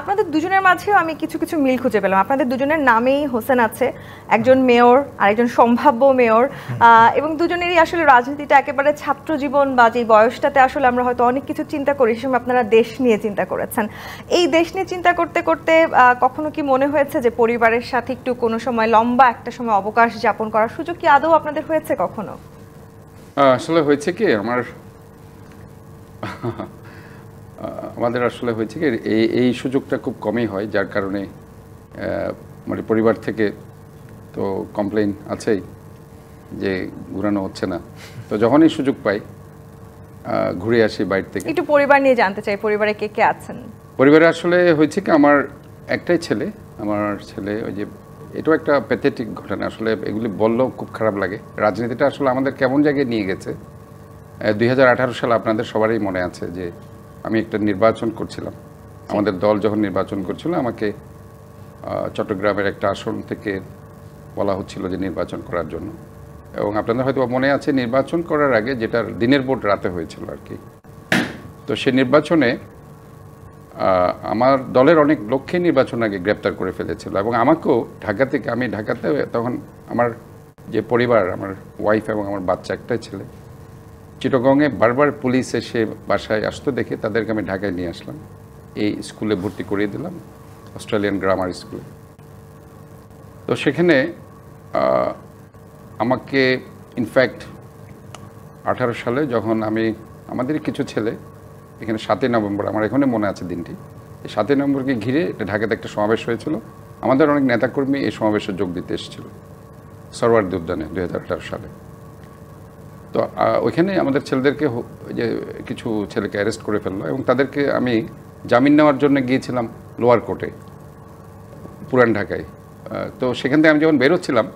আপনাদের দুজনের মাঝেও আমি কিছু কিছু মিল খুঁজে পেলাম। আপনাদের দুজনের নামেই হোসেন আছে, একজন মেয়র আর একজন সম্ভাব্য মেয়র, এবং দুজনেরই আসলে রাজনীতিটা একেবারে ছাত্র জীবন বা যে বয়সটাতে আসলে আমরা হয়তো অনেক কিছু চিন্তা করি, সে সময় আপনারা দেশ নিয়ে চিন্তা করেছেন। এই দেশ নিয়ে চিন্তা করতে করতে কখনো কি মনে হয়েছে যে পরিবারের সাথে একটু কোনো সময় লম্বা একটা সময় অবকাশ যাপন করার সুযোগ কি আদৌ আপনাদের হয়েছে কখনো? আসলে হয়েছে কি আমাদের আসলে হয়েছে কি এই সুযোগটা খুব কমই হয়, যার কারণে মানে পরিবার থেকে তো কমপ্লেইন আছেই যে ঘুরানো হচ্ছে না। তো যখনই সুযোগ পাই ঘুরে আসি বাইরে থেকে। একটু পরিবার নিয়ে জানতে চাই, পরিবারে কে কে আছেন? পরিবারে আসলে হয়েছে কি, আমার একটাই ছেলে। আমার ছেলে ওই যে, এটাও একটা প্যাথেটিক ঘটনা আসলে, এগুলি বললেও খুব খারাপ লাগে। রাজনীতিটা আসলে আমাদের কেমন জায়গায় নিয়ে গেছে। 2018 সালে আপনাদের সবারই মনে আছে যে আমি একটা নির্বাচন করছিলাম। আমাদের দল যখন নির্বাচন করছিল, আমাকে চট্টগ্রামের একটা আসন থেকে বলা হচ্ছিল যে নির্বাচন করার জন্য। এবং আপনাদের হয়তো মনে আছে, নির্বাচন করার আগে, যেটার দিনের ভোট রাতে হয়েছিল আর কি, তো সে নির্বাচনে আমার দলের অনেক লোককে নির্বাচন আগে গ্রেপ্তার করে ফেলেছিল। এবং আমাকেও ঢাকা থেকে, আমি ঢাকাতে তখন আমার যে পরিবার, আমার ওয়াইফ এবং আমার বাচ্চা একটাই ছেলে, চিটাগংয়ে বারবার পুলিশ এসে বাসায় আসতো দেখে তাদেরকে আমি ঢাকায় নিয়ে আসলাম, এই স্কুলে ভর্তি করিয়ে দিলাম, অস্ট্রেলিয়ান গ্রামার স্কুলে। তো সেখানে আমাকে ইনফ্যাক্ট 18 সালে যখন আমাদের কিছু ছেলে এখানে 7ই নভেম্বর, আমার এখনই মনে আছে দিনটি, এই 7ই নভেম্বরকে ঘিরে ঢাকাতে একটা সমাবেশ হয়েছিল। আমাদের অনেক নেতাকর্মী এই সমাবেশে যোগ দিতে এসেছিল সরওয়ার্দী উদ্যানে 2018 সালে। তো ওইখানে আমাদের ছেলেদেরকে যে কিছু ছেলেকে অ্যারেস্ট করে ফেললো, এবং তাদেরকে আমি জামিন নেওয়ার জন্য গিয়েছিলাম লোয়ার কোর্টে, পুরান ঢাকায়। তো সেখান থেকে আমি যখন বেরোচ্ছিলাম,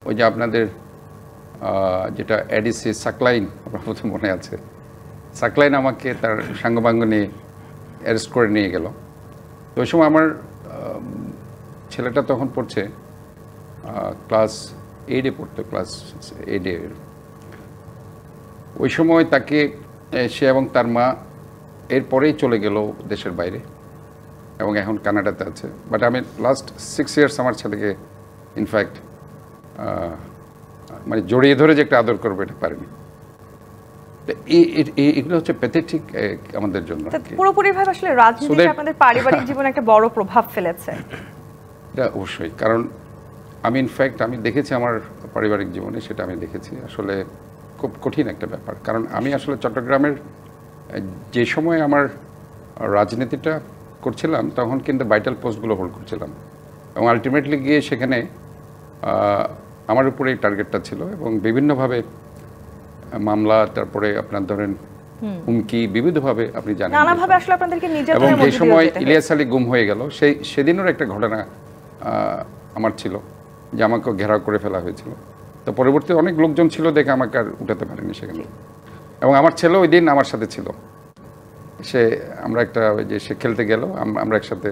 ওই যে আপনাদের যেটা এডিসি সাকলাইন, আপনার প্রথম মনে আছে, সাকলাইন আমাকে তার সাঙ্গপাঙ্গ নিয়ে অ্যারেস্ট করে নিয়ে গেল। তো ওই সময় আমার ছেলেটা তখন পড়ছে ক্লাস 8-এ পড়তো, ক্লাস 8-এ। ওই সময় তাকে, সে এবং তার মা এরপরেই চলে গেল দেশের বাইরে, এবং এখন কানাডাতে আছে। বাট আমি লাস্ট 6 ইয়ার্স আমার ছেলেকে ইনফ্যাক্ট মানে জড়িয়ে ধরে যে একটা আদর করবো, এটা পারিনি। এগুলো হচ্ছে প্যাথেটিক আমাদের জন্য। পুরোপুরিভাবে আসলে রাজনীতি আপনাদের পারিবারিক জীবনে একটা বড় প্রভাব ফেলেছে। এটা অবশ্যই, কারণ আমি ইনফ্যাক্ট আমি দেখেছি আমার পারিবারিক জীবনে, সেটা আমি দেখেছি আসলে খুব কঠিন একটা ব্যাপার। কারণ আমি আসলে চট্টগ্রামের যে সময় আমার রাজনীতিটা করছিলাম, তখন কিন্তু ভাইটাল পোস্টগুলো হোল্ড করছিলাম, এবং আলটিমেটলি গিয়ে সেখানে আমার উপরেই টার্গেটটা ছিল, এবং বিভিন্নভাবে মামলা, তারপরে আপনার ধরেন হুমকি, বিবিধভাবে আপনি জানেন, নানাভাবে আসলে আপনাদেরকে এবং যে সময় ইলিয়াস আলী গুম হয়ে গেল, সেদিনের একটা ঘটনা আমার ছিল যে আমাকে ঘেরাও করে ফেলা হয়েছিল। তো পরবর্তী অনেক লোকজন ছিল দেখে আমাকে আর উঠাতে পারেনি সেখানে। এবং আমার ছেলে ওই দিন আমার সাথে ছিল, আমরা একটা ওই যে সে খেলতে গেল, আমরা একসাথে।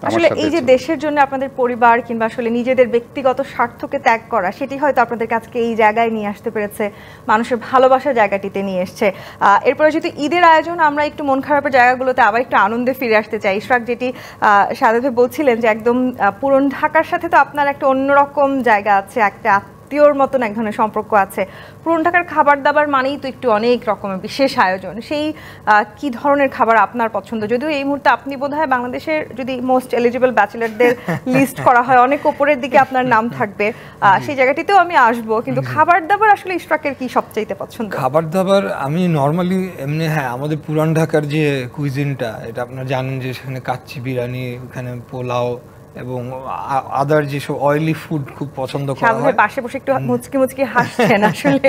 আসলে এই যে দেশের জন্য আপনাদের পরিবার কিংবা আসলে নিজেদের ব্যক্তিগত স্বার্থকে ত্যাগ করা, সেটি হয়তো আপনাদের কাছে এই জায়গায় নিয়ে আসতে পেরেছে, মানুষের ভালোবাসার জায়গাটিতে নিয়ে এসছে। এরপরে যেহেতু ঈদের আয়োজন, আমরা একটু মন খারাপের জায়গাগুলোতে আবার একটু আনন্দে ফিরে আসতে চাই। ইশরাক, যেটি সাদেক ভাই বলছিলেন যে একদম পুরন ঢাকার সাথে তো আপনার একটা অন্যরকম জায়গা আছে, একটা আত্মীয়র মতন এক ধরনের সম্পর্ক আছে। পুরন ঢাকার খাবার দাবার মানেই তো একটু অনেক রকমের বিশেষ আয়োজন। সেই কি ধরনের খাবার আপনার পছন্দ? যদিও এই মুহূর্তে আপনি বোধহয় বাংলাদেশের যদি মোস্ট এলিজিবল ব্যাচেলারদের লিস্ট করা হয়, অনেক উপরের দিকে আপনার নাম থাকবে, সেই জায়গাটিতেও আমি আসবো। কিন্তু খাবার দাবার আসলে ইশরাকের কি সবচাইতে পছন্দ? খাবার দাবার আমি নর্মালি এমনি, হ্যাঁ, আমাদের পুরান ঢাকার যে কুইজিনটা, এটা আপনারা জানেন যে সেখানে কাচ্চি বিরিয়ানি, ওখানে পোলাও এবং আদার যেসব অয়েলি ফুড খুব পছন্দ করা হয়। পাশে বসে একটু মুচকি মুচকি হাসছেন আসলে।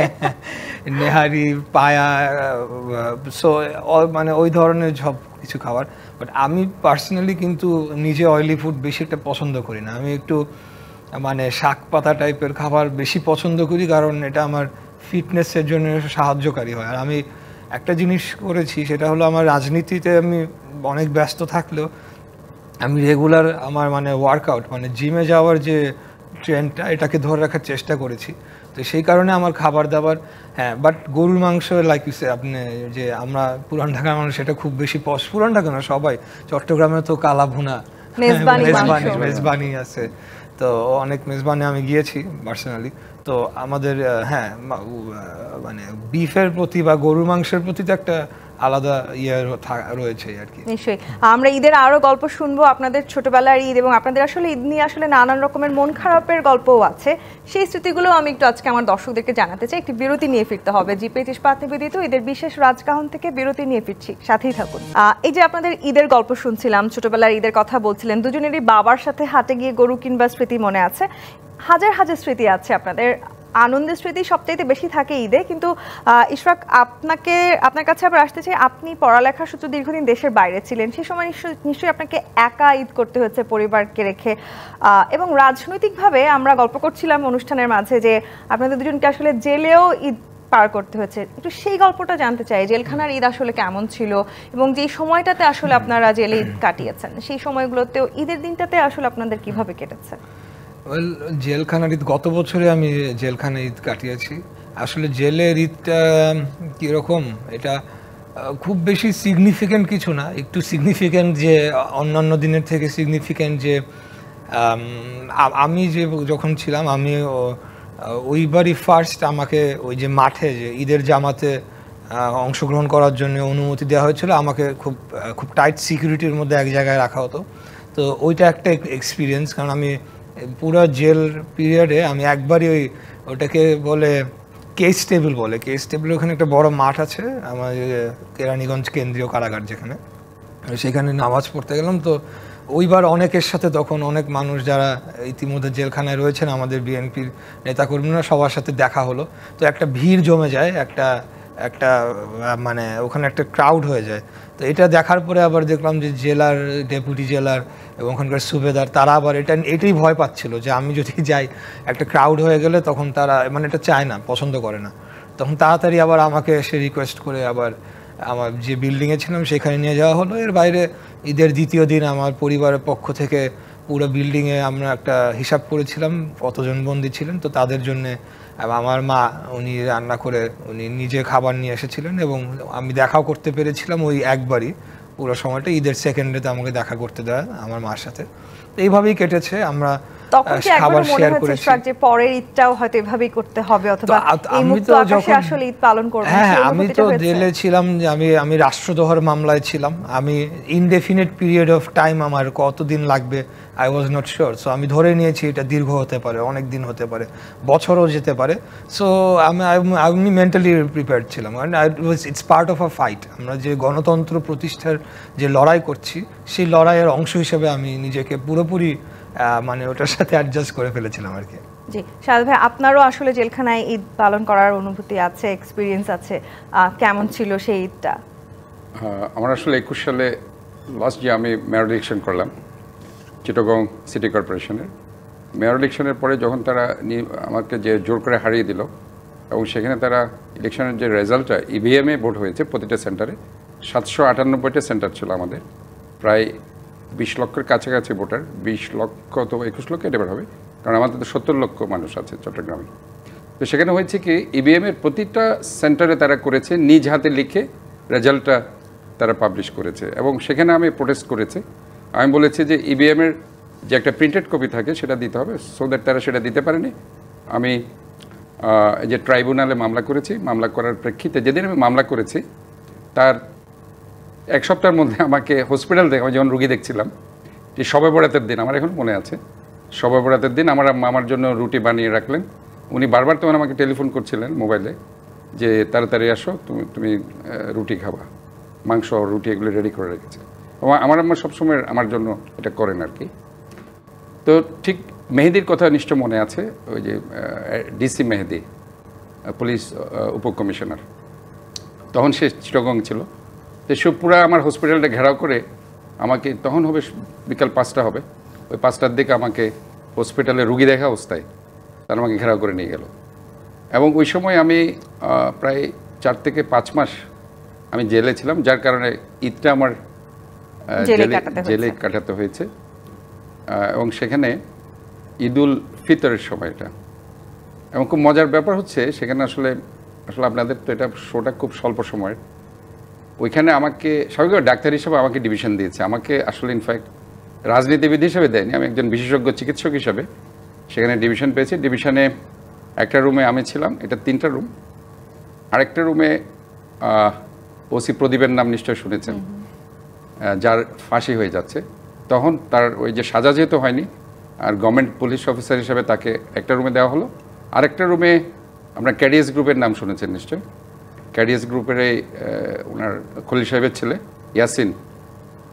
নেহারি, পায়া, সো মানে ওই ধরনের সব কিছু খাবার। বাট আমি পার্সোনালি কিন্তু নিজে অয়েলি ফুড বেশি একটা পছন্দ করি না। আমি একটু মানে শাক পাতা টাইপের খাবার বেশি পছন্দ করি, কারণ এটা আমার ফিটনেসের জন্য সাহায্যকারী হয়। আর আমি একটা জিনিস করেছি, সেটা হলো আমার রাজনীতিতে আমি অনেক ব্যস্ত থাকলেও আমি রেগুলার আমার মানে ওয়ার্কআউট, মানে জিমে যাওয়ার যে ট্রেন্ডটা, এটাকে ধরে রাখার চেষ্টা করেছি। তো সেই কারণে আমার খাবার দাবার, হ্যাঁ, বাট গরুর মাংস লাইক ইউ সে, আপনি যে আমরা পুরান ঢাকার মানুষ, সেটা খুব বেশি পুরান ঢাকা না, সবাই চট্টগ্রামে তো কালা ভুনা, মেজবানি আছে, তো অনেক মেজবানি আমি গিয়েছি পার্সোনালি। তো আমাদের হ্যাঁ মানে বিফের প্রতি বা গরুর মাংসের প্রতি তো একটা আলাদা ইয়ে রয়েছে আর কি। নিশ্চয়ই আমরা ঈদের আরো গল্প শুনবো, আপনাদের ছোটবেলার ঈদ এবং আপনাদের আসলে ঈদ নিয়ে আসলে নানান রকমের মন খারাপের গল্পও আছে, সেই স্মৃতিগুলো আমি একটু আজকে আমার দর্শকদেরকে জানাতে চাই। একটি বিরতি নিয়ে ফিরতে হবে। জি25 ইস্পাত নিবেদিত ঈদের বিশেষ রাজকাহন থেকে বিরতি নিয়ে ফিরছি, সাথেই থাকুন। এই যে আপনাদের ঈদের গল্প শুনছিলাম, ছোটবেলার ঈদের কথা বলছিলেন, দুজনেরই বাবার সাথে হাটে গিয়ে গরু কিনবার স্মৃতি মনে আছে, হাজার হাজার স্মৃতি আছে আপনাদের। আনন্দের স্মৃতি সবচাইতে বেশি থাকে ঈদে, কিন্তু ইশরাক, আপনার কাছে আবার আসতে চাই, আপনি পড়ালেখার সূত্রে দীর্ঘদিন দেশের বাইরে ছিলেন, সেই সময় নিশ্চয়ই আপনাকে একা ঈদ করতে হয়েছে পরিবারকে রেখে, এবং রাজনৈতিকভাবে আমরা গল্প করছিলাম অনুষ্ঠানের মাঝে যে আপনাদের দুজনকে আসলে জেলেও ঈদ পার করতে হয়েছে। একটু সেই গল্পটা জানতে চাই, জেলখানার ঈদ আসলে কেমন ছিল এবং যে সময়টাতে আসলে আপনারা জেলে ঈদ কাটিয়েছেন, সেই সময়গুলোতেও ঈদের দিনটাতে আসলে আপনাদের কিভাবে কেটেছে? জেলখানার ঈদ, গত বছরে আমি জেলখানার ঈদ কাটিয়েছি। আসলে জেলের ঈদটা কীরকম, এটা খুব বেশি সিগনিফিক্যান্ট কিছু না, একটু সিগনিফিক্যান্ট যে অন্যান্য দিনের থেকে সিগনিফিক্যান্ট যে আমি যে যখন ছিলাম, আমি ওইবারই ফার্স্ট আমাকে ওই যে মাঠে যে ঈদের জামাতে অংশগ্রহণ করার জন্য অনুমতি দেওয়া হয়েছিল, আমাকে খুব টাইট সিকিউরিটির মধ্যে এক জায়গায় রাখা হতো। তো ওইটা একটা এক্সপিরিয়েন্স, কারণ আমি পুরো জেল পিরিয়ডে আমি একবারই ওটাকে বলে কেস টেবিল বলে, কেস টেবিল, ওখানে একটা বড় মাঠ আছে আমার কেরানীগঞ্জ কেন্দ্রীয় কারাগার যেখানে, সেখানে নামাজ পড়তে গেলাম। তো ওইবার অনেকের সাথে, তখন অনেক মানুষ যারা ইতিমধ্যে জেলখানায় রয়েছেন, আমাদের বিএনপির নেতাকর্মীরা, সবার সাথে দেখা হলো। তো একটা ভিড় জমে যায়, একটা মানে ওখানে একটা ক্রাউড হয়ে যায়। তো এটা দেখার পরে আবার দেখলাম যে জেলার ডেপুটি জেলার এবং ওখানকার সুবেদার, তারা আবার এটাই ভয় পাচ্ছিল যে আমি যদি যাই একটা ক্রাউড হয়ে গেলে তখন তারা মানে এটা চায় না, পছন্দ করে না। তখন তাড়াতাড়ি আবার আমাকে এসে রিকোয়েস্ট করে আবার আমার যে বিল্ডিংয়ে ছিলাম সেখানে নিয়ে যাওয়া হলো। এর বাইরে ঈদের দ্বিতীয় দিন আমার পরিবারের পক্ষ থেকে পুরো বিল্ডিংয়ে আমরা একটা হিসাব করেছিলাম কতজন বন্দী ছিলেন। তো তাদের জন্যে আমার মা, উনি রান্না করে উনি নিজে খাবার নিয়ে এসেছিলেন এবং আমি দেখাও করতে পেরেছিলাম ওই একবারই পুরো সময়টা। ঈদের সেকেন্ডেতে আমাকে দেখা করতে দেয় আমার মার সাথে। তো এইভাবেই কেটেছে। আমরা খাবার শেয়ার করেছি যে পরের ঈদটাও হয়তো এভাবেই করতে হবে, অথবা এই মুক্ত আকাশে আসলে ঈদ পালন করব। হ্যাঁ, আমি তো জেলে ছিলাম, যে আমি রাষ্ট্রদ্রোহের মামলায় ছিলাম। আমি ইনডেফিনিট পিরিয়ড অফ টাইম, আমার কতদিন লাগবে I was not sure. So আমি ধরে নিয়েছি এটা দীর্ঘ হতে পারে, অনেক দিন হতে পারে, বছরও যেতে পারে। সো আমি মেন্টালি প্রিপেয়ার্ড ছিলাম, কারণ it's part of a fight. আমরা যে গণতন্ত্র প্রতিষ্ঠার যে লড়াই করছি, সেই লড়াইয়ের অংশ হিসেবে আমি নিজেকে পুরোপুরি মানে ওটার সাথে অ্যাডজাস্ট করে ফেলেছিলাম আর কি। জি, শাহাদ ভাই, আপনারও আসলে জেলখানায় ঈদ পালন করার অনুভূতি আছে, এক্সপিরিয়েন্স আছে, কেমন ছিল সেই ঈদটা? আমার আসলে 21 সালে লাস্ট যে আমি মেয়র ইলেকশন করলাম চিটাগং সিটি কর্পোরেশনের। মেয়র ইলেকশনের পরে যখন তারা আমাকে যে জোর করে হারিয়ে দিল এবং সেখানে তারা ইলেকশনের যে রেজাল্টটা ইভিএমে ভোট হয়েছে প্রতিটা সেন্টারে, 798টা সেন্টার ছিল আমাদের, প্রায় 20 লক্ষের কাছাকাছি ভোটার, 20 লক্ষ তো 21 লক্ষ এটা হবে, কারণ আমাদের তো 70 লক্ষ মানুষ আছে চট্টগ্রামে। তো সেখানে হয়েছে কি, ইভিএমের প্রতিটা সেন্টারে তারা করেছে নিজ হাতে লিখে রেজাল্টটা তারা পাবলিশ করেছে এবং সেখানে আমি প্রোটেস্ট করেছি। আমি বলেছি যে ইভিএমের যে একটা প্রিন্টেড কপি থাকে সেটা দিতে হবে, সো দ্যাট তারা সেটা দিতে পারেনি। আমি যে ট্রাইব্যুনালে মামলা করেছি, মামলা করার প্রেক্ষিতে যেদিন আমি মামলা করেছি তার 1 সপ্তাহের মধ্যে আমাকে হসপিটাল থেকে, আমি যখন রুগী দেখছিলাম, যে শবে বরাতের দিন, আমার এখন মনে আছে, শবে বরাতের দিন আমার জন্য রুটি বানিয়ে রাখলেন। উনি বারবার তখন আমাকে টেলিফোন করছিলেন মোবাইলে যে তাড়াতাড়ি আসো, তুমি রুটি খাবা, মাংস রুটি এগুলো রেডি করে রেখেছে। আমার আম্মা সবসময় আমার জন্য এটা করেন আর কি। তো ঠিক মেহেদির কথা নিশ্চয় মনে আছে, ওই যে ডিসি মেহেদি, পুলিশ উপকমিশনার, তখন সে চিটাগং ছিল। তো সে পুরো আমার হসপিটালটা ঘেরাও করে আমাকে, তখন হবে বিকাল 5টা হবে, ওই 5টার দিকে আমাকে হসপিটালে রুগী দেখা অবস্থায় তারা আমাকে ঘেরাও করে নিয়ে গেল। এবং ওই সময় আমি প্রায় 4 থেকে 5 মাস আমি জেলে ছিলাম, যার কারণে ঈদটা আমার জেলে কাটাতে হয়েছে। এবং সেখানে ঈদুল ফিতরের সময়টা এবং খুব মজার ব্যাপার হচ্ছে সেখানে আসলে আসলে আপনাদের তো এটা শোটা খুব স্বল্প সময়ের, ওইখানে আমাকে স্বাভাবিকভাবে ডাক্তার হিসেবে আমাকে ডিভিশন দিয়েছে, আমাকে আসলে ইনফ্যাক্ট রাজনীতিবিদ হিসেবে দেয়নি, আমি একজন বিশেষজ্ঞ চিকিৎসক হিসেবে সেখানে ডিভিশন পেয়েছি। ডিভিশনে একটা রুমে আমি ছিলাম, এটা 3টা রুম, আরেকটা রুমে ওসি প্রদীপের নাম নিশ্চয় শুনেছেন, যার ফাঁসি হয়ে যাচ্ছে, তখন তার ওই যে সাজা যেহেতু হয়নি আর গভর্নমেন্ট পুলিশ অফিসার হিসেবে তাকে একটা রুমে দেওয়া হলো। আরেকটা রুমে আপনার ক্যাডিএস গ্রুপের নাম শুনেছেন নিশ্চয়, ক্যাডিএস গ্রুপের এই ওনার খলিল সাহেবের ছেলে ইয়াসিন,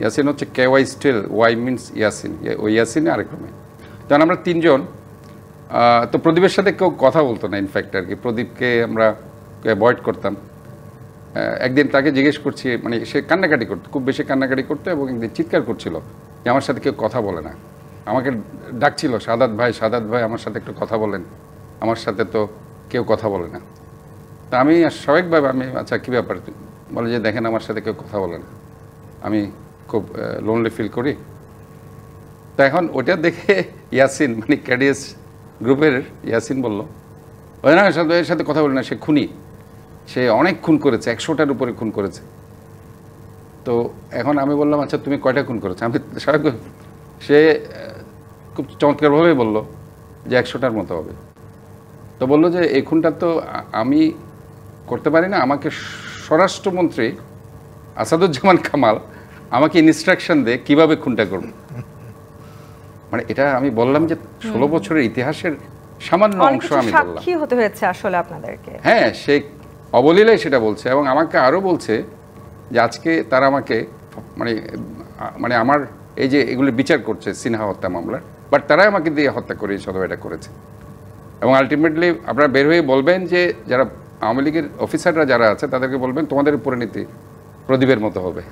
ইয়াসিন হচ্ছে KY still Y means Yasin, ওই ইয়াসিনে আরেক রুমে। তখন আমরা 3 জন, তো প্রদীপের সাথে কেউ কথা বলতো না ইনফ্যাক্ট আর কি, প্রদীপকে আমরা অ্যাভয়েড করতাম। একদিন তাকে জিজ্ঞেস করছি, মানে সে কান্নাকাটি করতো, খুব বেশি কান্নাকাটি করতো এবং একদিন চিৎকার করছিল যে আমার সাথে কেউ কথা বলে না, আমাকে ডাকছিল সাদাত ভাই আমার সাথে একটু কথা বলেন, আমার সাথে তো কেউ কথা বলে না। তা আমি স্বাভাবিকভাবে আমি আচ্ছা কী ব্যাপার, বলে যে দেখেন আমার সাথে কেউ কথা বলে না, আমি খুব লোনলি ফিল করি। তো এখন ওটা দেখে ইয়াসিন মানে ক্যাডিএস গ্রুপের ইয়াসিন বলল ওই না এর সাথে কথা বলে না, সে খুনি, সে অনেক খুন করেছে, 100টার উপরে খুন করেছে। তো এখন আমি বললাম আচ্ছা তুমি কয়টা খুন করেছো, আমি স্বাভাবিক, সে খুব চমৎকারভাবে বলল যে 100টার মতো হবে। তো বললো যে এই খুনটা তো আমি করতে পারি না, আমাকে স্বরাষ্ট্রমন্ত্রী আসাদুজ্জামান কামাল আমাকে ইনস্ট্রাকশন দেয় কীভাবে খুনটা করব। মানে এটা আমি বললাম যে 16 বছরের ইতিহাসের সামান্য অংশ আমি বললাম, সাক্ষী হতে হয়েছে আসলে আপনাদেরকে। হ্যাঁ, সে অবলীলায় সেটা বলছে এবং আমাকে আরও বলছে যে আজকে তারা আমাকে মানে মানে আমার এই যে এগুলি বিচার করছে সিনহা হত্যা মামলার, বাট তারাই আমাকে দিয়ে হত্যা করে সদব এটা করেছে। এবং আলটিমেটলি আপনারা বের হয়ে বলবেন যে যারা আওয়ামী লীগের অফিসাররা যারা আছে তাদেরকে বলবেন তোমাদের পরিণতি প্রদীপের মতো হবে।